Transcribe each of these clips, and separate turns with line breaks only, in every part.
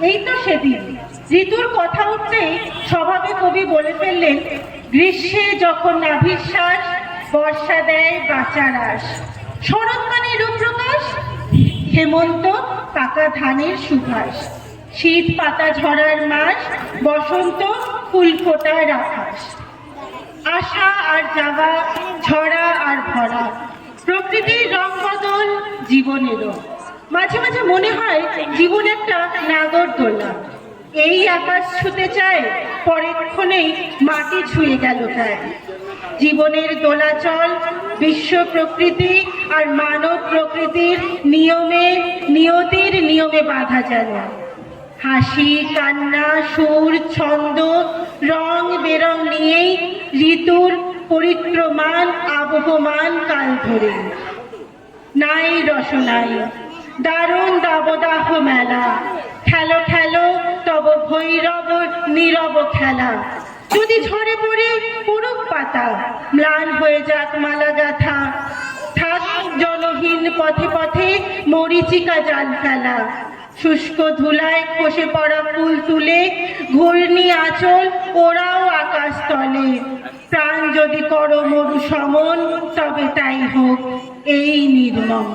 এই তো সেদিন ঋতুর কথা উঠতেই স্বভাবে কবি বলে ফেললেন, গ্রীষ্মে যখন নাভিশ্বাস, বর্ষা দেয় বাঁচার আশ, শরৎ মানে রূপপ্রকাশ, হেমন্ত পাকা ধানের সুভাষ, শীত পাতা ঝরার মাস, বসন্ত ফুল ফোটার আকাশ, আশা আর যাওয়া, ঝরা আর ভরা, প্রকৃতির রং বদল জীবনেরও। মাঝে মাঝে মনে হয় জীবন একটা নাগরদোলা, এই আকাশ ছুতে চায়, পরেক্ষণেই মাটি ছুঁয়ে গেল তাই। জীবনের দোলাচল বিশ্ব প্রকৃতি আর মানব প্রকৃতির নিয়মে, নিয়তির নিয়মে বাঁধা যেন। হাসি কান্না সুর ছন্দ রং বেরং নিয়েই ঋতুর পরিক্রমান আবহমান কাল ধরে। নাই রসনাই দারুণ দাবদাহ মেলা, খেলো খেলো তব ভৈরব নীরব খেলা, যদি ঝরে পড়ে পড়ুক পাতা, ম্লান হয়ে যাক মালা গাথা, থাক জনহীন পথে পথে মরিচিকা জাল ফেলা, শুষ্ক ধুলায় খসে পড়া ফুল তুলে ঘূর্ণি আঁচল ওরাও আকাশ তলে, প্রাণ যদি করো মরু সমন, তবে তাই হোক এই নির্মম।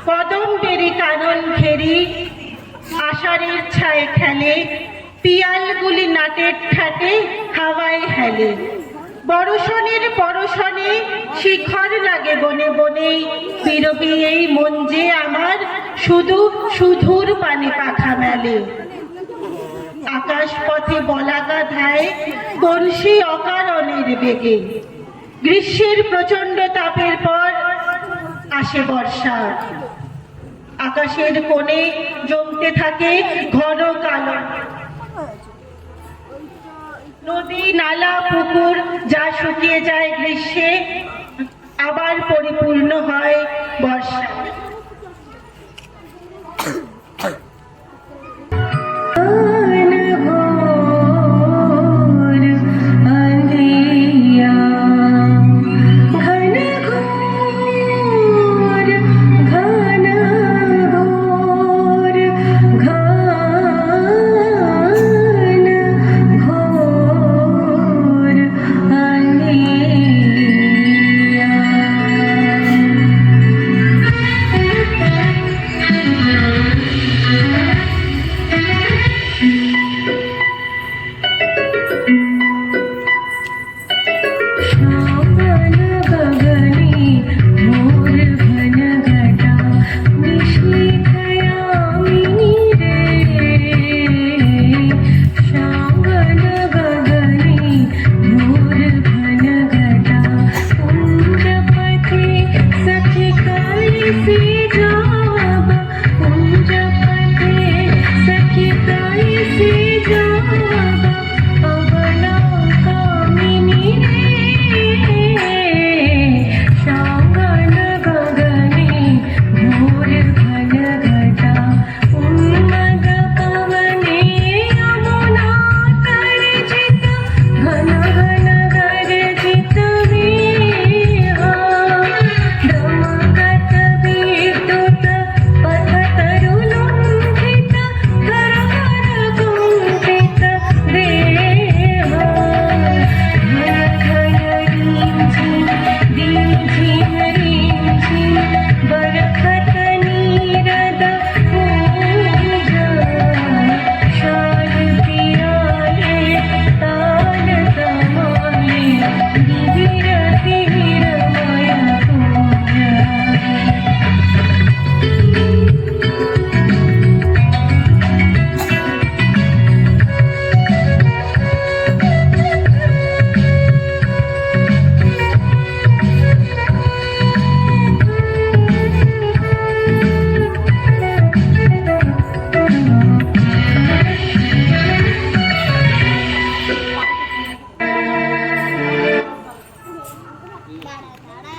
কদম্বেরি কানন ঘেরি আষাঢ়ের ছায় খেলে, পিয়ালগুলি নাটের ঠাটে হাওয়ায় হেলে, বরষণের পরশনে শিখর লাগে বনে বনে, বিরবী এই মন যে আমার শুধু সুধুর পানে পাখা মেলে। আকাশ পথে বলাকা ধায় বর্ষি অকারণের বেগে, গ্রীষ্মের প্রচন্ড তাপের পর আসে বর্ষা, আকাশের কোণে জমতে থাকে ঘন কালো, নদী নালা পুকুর যা শুকিয়ে যায় গ্রীষ্মে আবার পরিপূর্ণ হয় বর্ষা।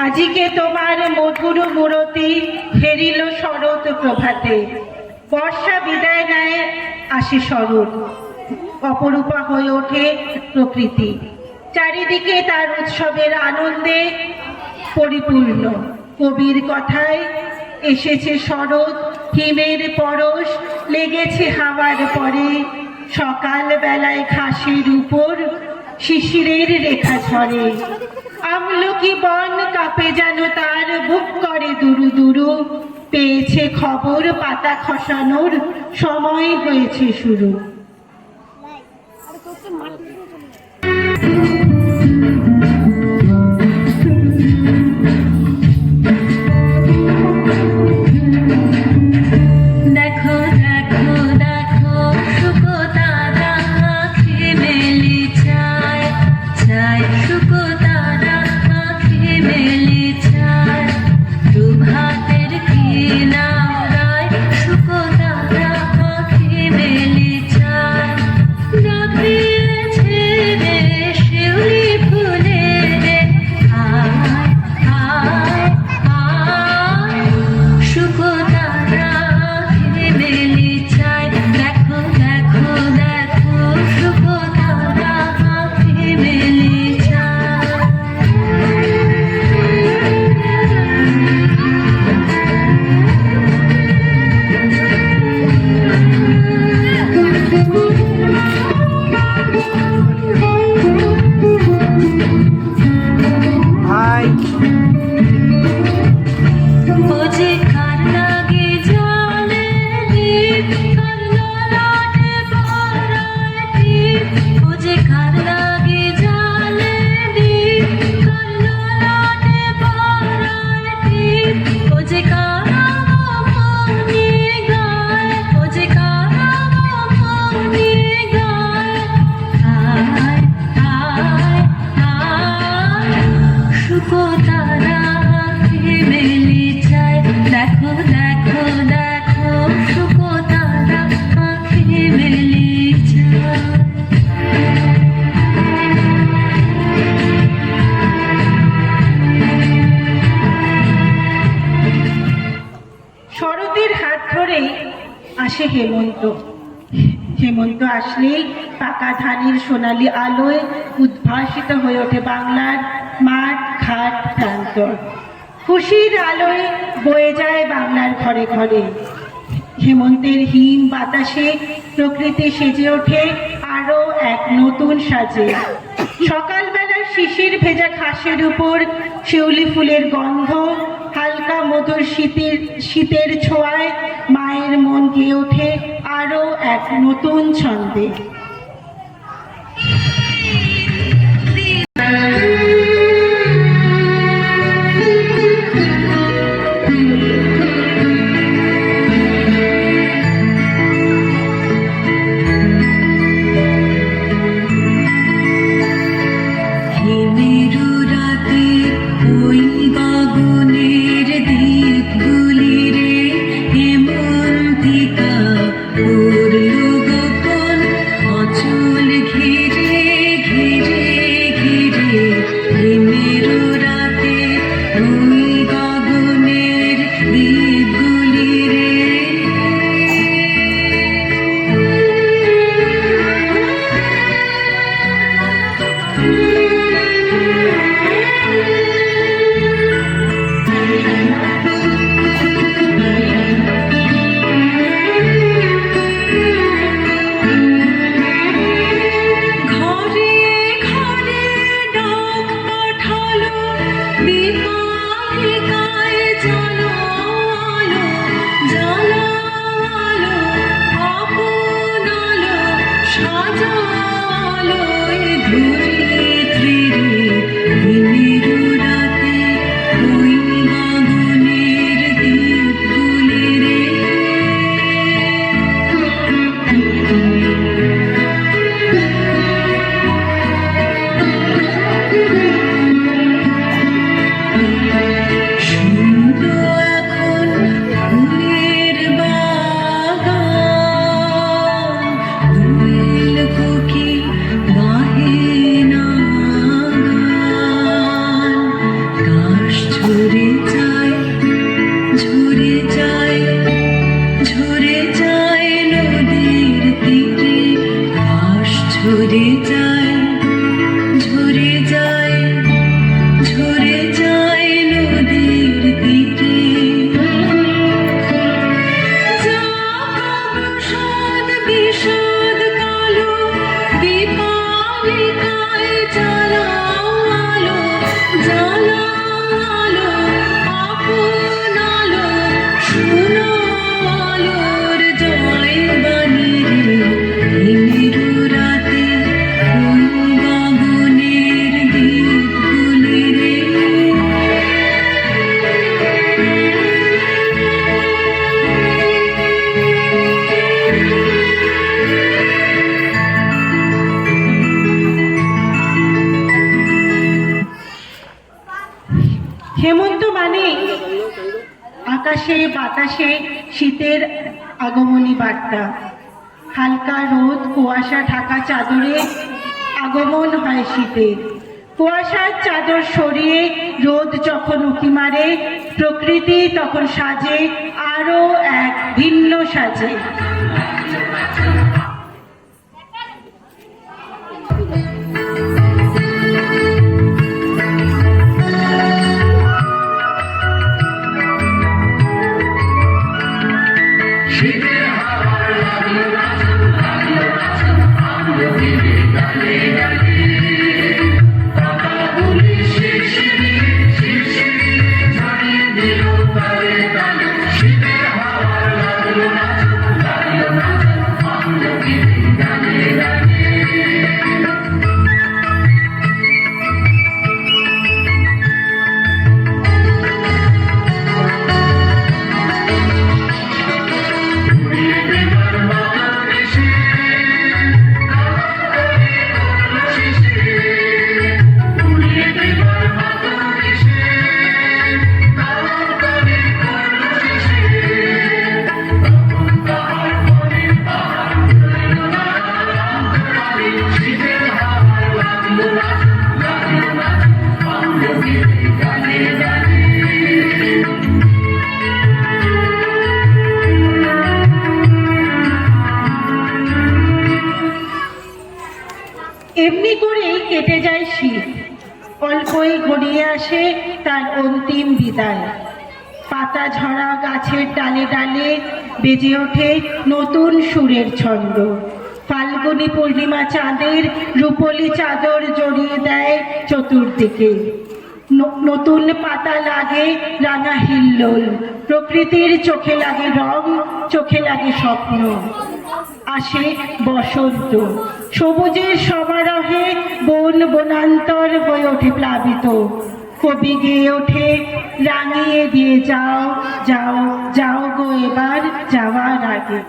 আজিকে তোমার মধুর মূরতি হেরিল শরৎ প্রভাতে, বর্ষা বিদায় নেয় আসে শরৎ, অপরূপা হয়ে ওঠে প্রকৃতি, চারিদিকে তার উৎসবের আনন্দে পরিপূর্ণ। কবির কথায় এসেছে শরৎ, হিমের পরশ লেগেছে হাওয়ার পরে, সকাল বেলায় ঘাসের উপর শিশিরের রেখা ঝরে, আমলকি বন কাঁপে যেন তার বুক করে দুরু দুরু, পেয়েছে খবর পাতা খসানোর সময় হয়েছে শুরু। আসে হেমন্ত। হেমন্ত আসলেই পাকা ধানের সোনালি আলোয় উদ্ভাসিত হয়ে ওঠে বাংলার মাঠ ঘাট প্রান্তর, খুশির আলোয় বয়ে যায় বাংলার ঘরে ঘরে। হেমন্তের হিম বাতাসে প্রকৃতি সেজে ওঠে আরো এক নতুন সাজে। সকালবেলার শিশির ভেজা ঘাসের উপর শিউলি ফুলের গন্ধ, হালকা মধুর শীতের ছোঁয়ায় মায়ের মন গেয়ে ওঠে আরো এক নতুন ছন্দে। হেমন্ত মানে আকাশে বাতাসে শীতের আগমনী বার্তা। হালকা রোদ কুয়াশা ঢাকা চাদরে আগমন হয় শীতের। কুয়াশার চাদর সরিয়ে রোদ যখন উঁকি মারে, প্রকৃতি তখন সাজে আরো এক ভিন্ন সাজে। এমনি করেই কেটে যায় শীত, অল্পই ঘনিয়ে আসে তার অন্তিম বিদায়। পাতা ঝরা গাছের ডালে ডালে বেজে ওঠে নতুন সুরের ছন্দ। ফাল্গুনী পূর্ণিমা চাঁদের রূপলি চাদর জড়িয়ে দেয় চতুর্দিকে। নতুন পাতা লাগে রাঙা হিল্লোল, প্রকৃতির চোখে লাগে রং, চোখে লাগে স্বপ্ন। আসে বসন্ত, সবুজের সমারোহে বন বনান্তর হয়ে ওঠে প্লাবিত। কবি গেয়ে ওঠে রাঙিয়ে দিয়ে যাও যাও যাও গো এবার যাওয়ার আগে।